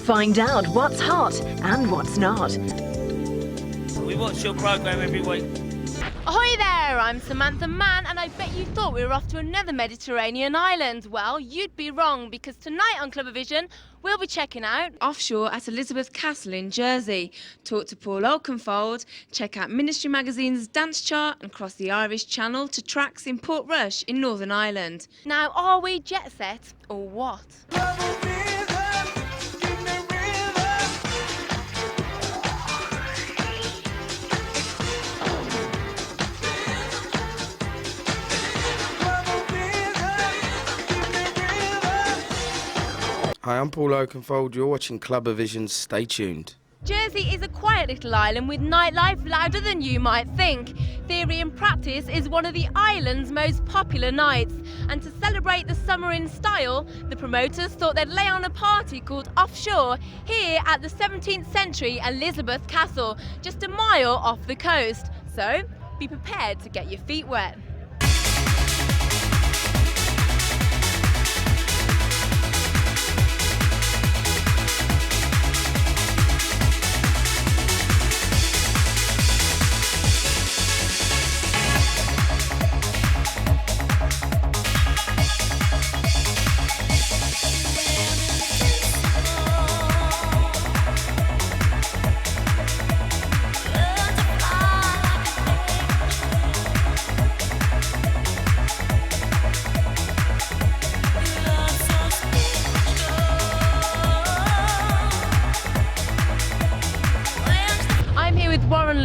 Find out what's hot and what's not. We watch your programme every week. Ahoy there, I'm Samantha Mann, and I bet you thought we were off to another Mediterranean island. Well, you'd be wrong, because tonight on CLUBAVISION, we'll be checking out offshore at Elizabeth Castle in Jersey, talk to Paul Oakenfold, check out Ministry Magazine's dance chart, and cross the Irish Channel to tracks in Portrush in Northern Ireland. Now, are we jet set or what? Hi, I'm Paul Oakenfold. You're watching CLUBAVISION. Stay tuned. Jersey is a quiet little island with nightlife louder than you might think. Theory and Practice is one of the island's most popular nights. And to celebrate the summer in style, the promoters thought they'd lay on a party called Offshore here at the 17th century Elizabeth Castle, just a mile off the coast. So be prepared to get your feet wet.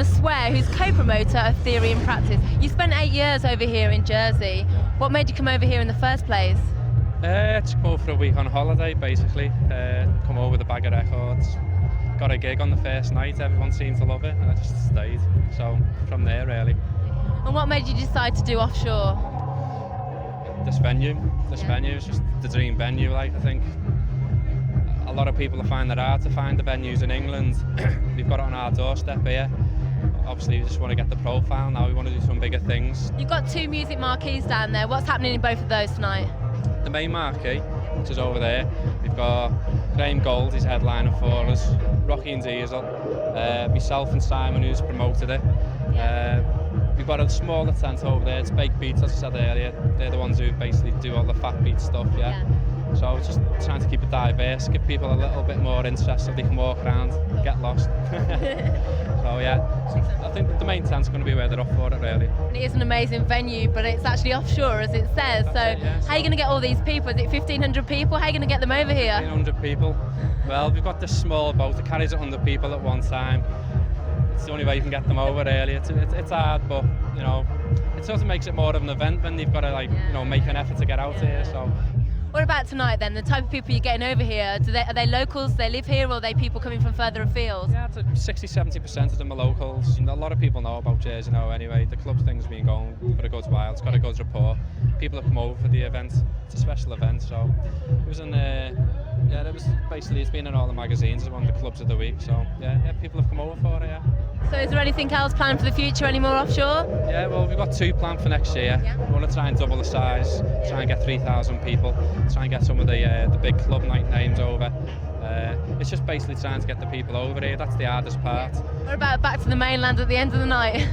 Sueur, who's co-promoter of Theory and Practice. You spent 8 years over here in Jersey. What made you come over here in the first place? To come over for a week on holiday, basically. Come over with a bag of records. Got a gig on the first night, everyone seemed to love it, and I just stayed. So, from there, really. And what made you decide to do Offshore? This venue is just the dream venue, like, I think. A lot of people find it hard to find the venues in England. We've got it on our doorstep here. Obviously, we just want to get the profile now. We want to do some bigger things. You've got 2 music marquees down there. What's happening in both of those tonight? The main marquee, which is over there, we've got Grahamgold, he's headliner for us, Rocky and Diesel, myself and Simon, who's promoted it. We've got a smaller tent over there. It's Baked Beats, as I said earlier. They're the ones who basically do all the fat beat stuff. So just trying to keep it diverse, give people a little bit more interest so they can walk around, get lost. So yeah, I think the main tent's going to be where they're off for it, really. And it is an amazing venue, but it's actually offshore, as it says. How are you going to get all these people? Is it 1,500 people? How are you going to get them over here? 1,500 people. Well, we've got this small boat that carries 100 people at one time. It's the only way you can get them over, really. It's hard, but you know, it sort of makes it more of an event when you've got to make an effort to get out here. So. What about tonight then? The type of people you're getting over here, are they locals, they live here, or are they people coming from further afield? Yeah, 60-70% of them are locals. A lot of people know about Jersey now anyway. The club thing's been going for a good while. It's got a good rapport. People have come over for the event. It's a special event, so it was it's been in all the magazines as one of the clubs of the week. So yeah, people have come over for it. Yeah. So is there anything else planned for the future? Any more offshore? Yeah, well, we've got 2 planned for next year. We want to try and double the size, try and get 3,000 people, try and get some of the big club night names over. It's just basically trying to get the people over here. That's the hardest part. What about back to the mainland at the end of the night?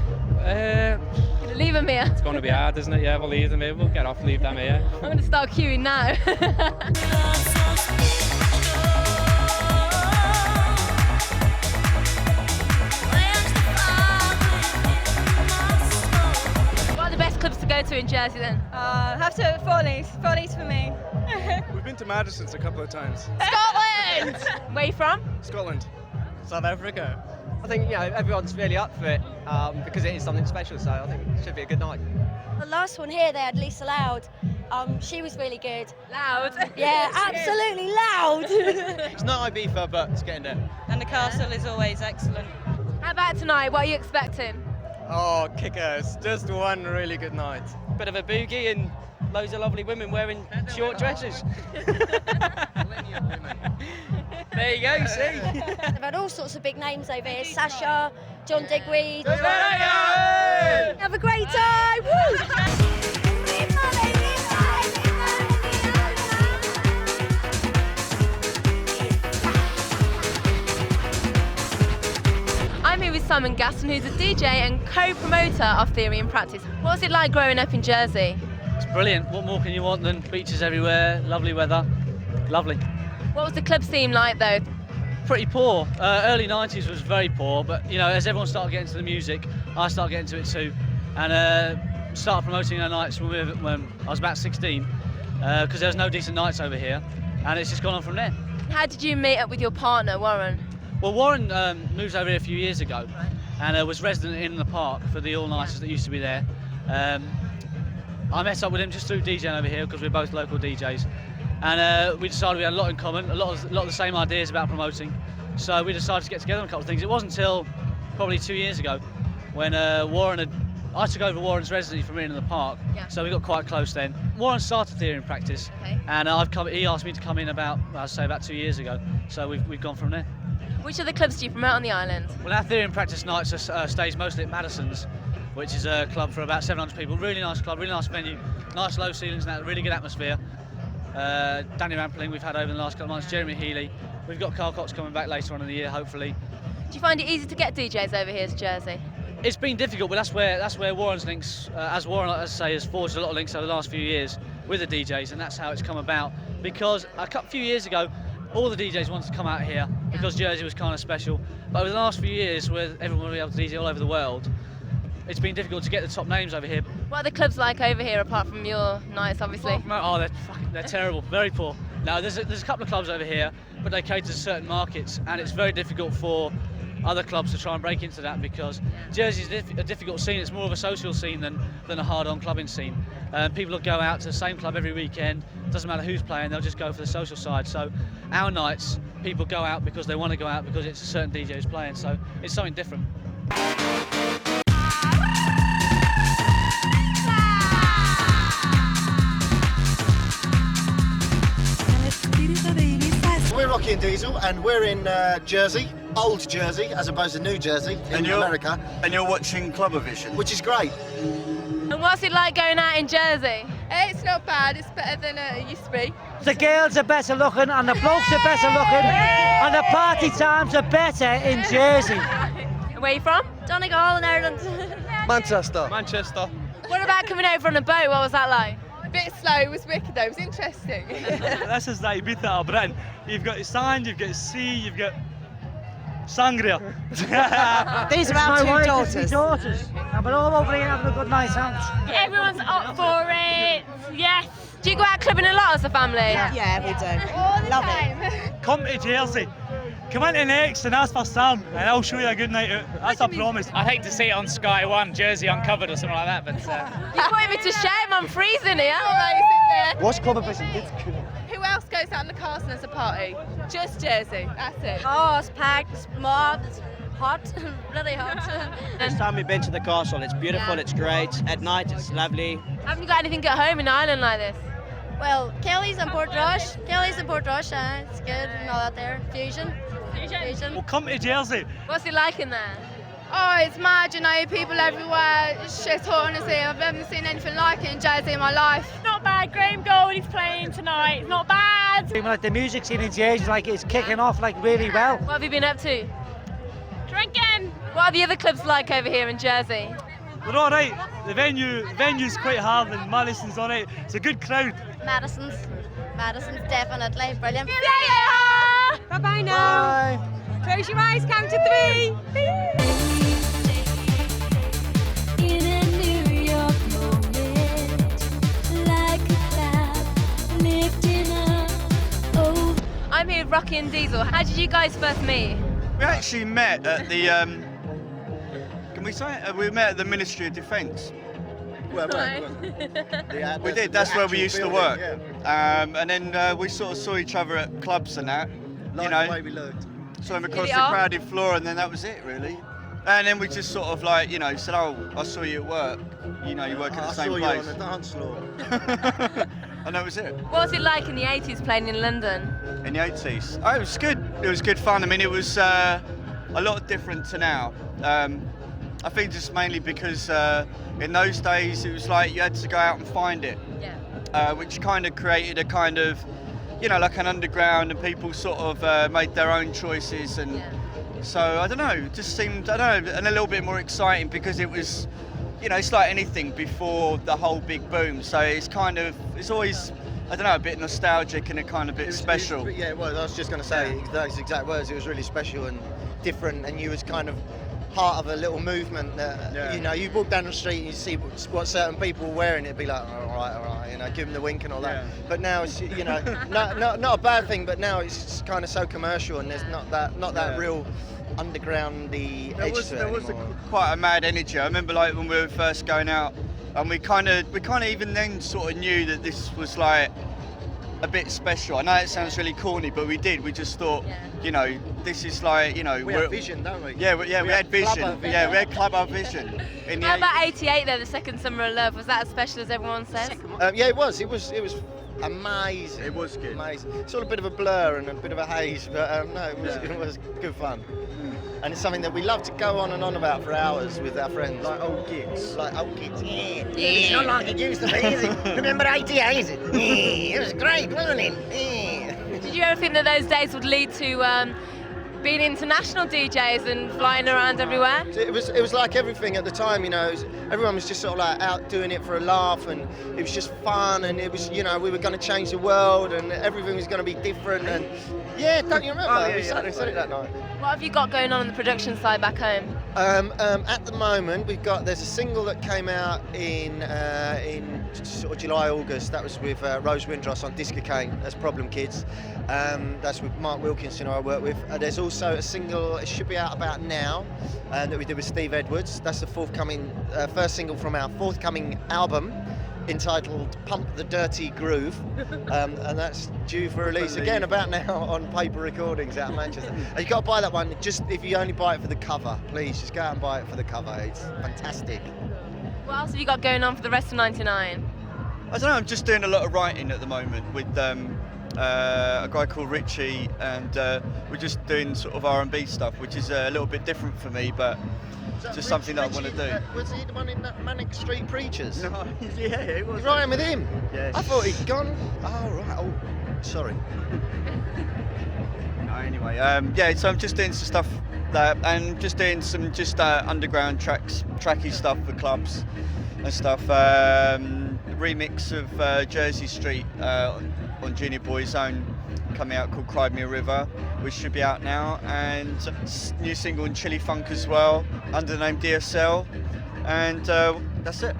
Leave them here. It's going to be hard, isn't it? Yeah, we'll leave them here. We'll get off, leave them here. I'm going to start queuing now. Clubs to go to in Jersey then? Have to Follies for me. We've been to Madison's a couple of times. Scotland! Where are you from? Scotland. South Africa. I think everyone's really up for it because it is something special, so I think it should be a good night. The last one here, they had Lisa Loud. She was really good. Loud? Yeah, absolutely loud. It's not Ibiza, but it's getting there. And the castle is always excellent. How about tonight? What are you expecting? Oh, kickers. Just one really good night. Bit of a boogie and loads of lovely women wearing short dresses. There you go, see? They've had all sorts of big names over here. Sasha, John Digweed. Have a great time! Woo! Simon Gasston, who's a DJ and co-promoter of Theory and Practice. What was it like growing up in Jersey? It's brilliant. What more can you want than beaches everywhere, lovely weather, lovely. What was the club scene like though? Pretty poor. Early 90s was very poor, but you know, as everyone started getting into the music, I started getting into it too, and started promoting our nights when I was about 16, because there was no decent nights over here, and it's just gone on from there. How did you meet up with your partner, Warren? Well, Warren moved over here a few years ago, and was resident in the park for the all-nighters that used to be there. I met up with him just through DJing over here because we're both local DJs, and we decided we had a lot in common, a lot of the same ideas about promoting. So we decided to get together on a couple of things. It wasn't until probably 2 years ago when I took over Warren's residency from in the park, so we got quite close then. Warren started Theory and Practice, and he asked me to come in about 2 years ago, so we've gone from there. Which other clubs do you promote on the island? Well, our Theory and Practice nights are staged mostly at Madison's, which is a club for about 700 people. Really nice club, really nice venue, nice low ceilings and that, really good atmosphere. Danny Rampling we've had over the last couple of months, Jeremy Healy. We've got Carl Cox coming back later on in the year, hopefully. Do you find it easy to get DJs over here to Jersey? It's been difficult, but that's where Warren's links, as Warren, as I say, has forged a lot of links over the last few years with the DJs, and that's how it's come about. Because a few years ago, all the DJs wanted to come out here because Jersey was kind of special. But over the last few years, where everyone will be able to DJ all over the world, it's been difficult to get the top names over here. What are the clubs like over here, apart from your nights, obviously? Oh, they're terrible, very poor. No, there's a couple of clubs over here, but they cater to certain markets, and it's very difficult for other clubs to try and break into that because Jersey's a difficult scene. It's more of a social scene than a hard-on clubbing scene. People will go out to the same club every weekend. Doesn't matter who's playing, they'll just go for the social side. So our nights, people go out because they want to go out because it's a certain DJ who's playing. So it's something different. We're Rocky and Diesel, and we're in Jersey, old Jersey, as opposed to New Jersey in America. And you're watching CLUBAVISION, which is great. And what's it like going out in Jersey? It's not bad. It's better than it used to be. The girls are better looking, and the blokes are better looking, and the party times are better in Jersey. Where are you from? Donegal in Ireland. Manchester. What about coming over on a boat? What was that like? A bit slow. It was wicked though. It was interesting. This is like Ibiza or Britain. You've got sand, you've got sea, you've got sangria. These are our two daughters. And we're all over here having a good night out. Everyone's up for it. Yes. Do you go out clubbing a lot as a family? Yeah, we do. All the time. Come to Jersey. Come into next and ask for Sam, and I'll show you a good night out. That's a promise. I'd hate to see it on Sky One, Jersey Uncovered or something like that, but... You put me to shame, I'm freezing here. What's CLUBAVISION? It's cool. Who else goes out in the castle as a party? Just Jersey. That's it. Oh, it's packed, it's mobbed, it's hot, bloody hot. First time we've been to the castle. It's beautiful, it's great. At night, it's lovely. Haven't you got anything at home in Ireland like this? Well, Kelly's in Portrush. It's good and all that there. Fusion. Well, come to Jersey. What's it like in there? Oh, it's mad, you know, people everywhere. It's shit hot, honestly. I've never seen anything like it in Jersey in my life. Not bad. Grahamgold is playing tonight. Not bad. Like the music scene in Jersey, like it's kicking off like really well. What have you been up to? Drinking. What are the other clubs like over here in Jersey? We're all right. The venue's quite hard, and Madison's all right. It's a good crowd. Madison's definitely brilliant. Bye-bye now. Bye. Close your eyes, count to 3. In a New York moment, like a cloud lifting up. Oh. I'm here with Rocky and Diesel. How did you guys first meet? We actually met at the, can we say it? We met at the Ministry of Defence. We did, that's where we used to work. Yeah. And then we sort of saw each other at clubs and that. Like the way we looked. Saw him across the crowded floor, and then that was it, really. And then we just sort of like, you know, said, oh, I saw you at work. You know, you work at the same place. I saw you on the dance floor. And that was it. What was it like in the 80s playing in London? In the 80s? Oh, it was good. It was good fun. I mean, it was a lot different to now. I think just mainly because in those days it was like you had to go out and find it, which kind of created a kind of, you know, like an underground, and people sort of made their own choices, and So I don't know, it just seemed, I don't know, and a little bit more exciting because it was, you know, it's like anything before the whole big boom. So it's kind of, it's always, I don't know, a bit nostalgic and a kind of bit special. Yeah, well, I was just going to say those exact words. It was really special and different, and you was kind of part of a little movement that, you know, you walk down the street and you see what certain people were wearing, it'd be like, all right, you know, give them the wink and all that. But now it's, you know, not a bad thing, but now it's kind of so commercial and there's not that real undergroundy edge to it There was anymore. quite a mad energy. I remember like when we were first going out, and we kind of even then sort of knew that this was like a bit special. I know it sounds really corny, but we just thought, you know, this is like, you know, we had vision, don't we? We had vision. Yeah, we had Club vision. How about 88 though, the second Summer of Love? Was that as special as everyone says? Yeah, it was amazing. It was good. Amazing. It's all a bit of a blur and a bit of a haze, but no, it was good fun. And it's something that we love to go on and on about for hours with our friends. Like old kids. Yeah. It's not like it used to be, is it? Remember 88, is it? It was great, wasn't it? Did you ever think that those days would lead to being international DJs and flying around everywhere? It was like everything at the time, you know. Everyone was just sort of like out doing it for a laugh, and it was just fun, and it was, you know, we were going to change the world, and everything was going to be different. And yeah, don't you remember? We said it that night. What have you got going on the production side back home? At the moment, there's a single that came out in sort of July, August. That was with Rose Windross on Disc Cocaine. That's Problem Kids. That's with Mark Wilkinson, who I work with. There's also a single, it should be out about now, that we did with Steve Edwards. That's the forthcoming first single from our forthcoming album, entitled Pump the Dirty Groove, and that's due for release again about now on Paper Recordings out of Manchester. And you've got to buy that one, just if you only buy it for the cover, please, just go out and buy it for the cover. It's fantastic. What else have you got going on for the rest of 99? I don't know, I'm just doing a lot of writing at the moment with a guy called Richie, and we're just doing sort of R&B stuff, which is a little bit different for me, but just something that I want to do. Was he the one in that Manic Street Preachers? No, yeah, it was. You're writing with him? Yeah. I thought he'd gone. Oh, right. Oh, sorry. No, anyway, yeah, so I'm just doing some stuff that, and just doing some underground tracky stuff for clubs and stuff. Remix of Jersey Street on Junior Boy's own coming out called Cried Me a River, which should be out now, and new single in Chili Funk as well under the name DSL, and that's it.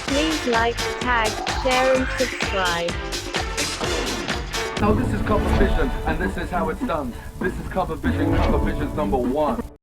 Please like, tag, share and subscribe. Now this is Cover Vision, and this is how it's done. This is Cover Vision, Cover Vision's #1.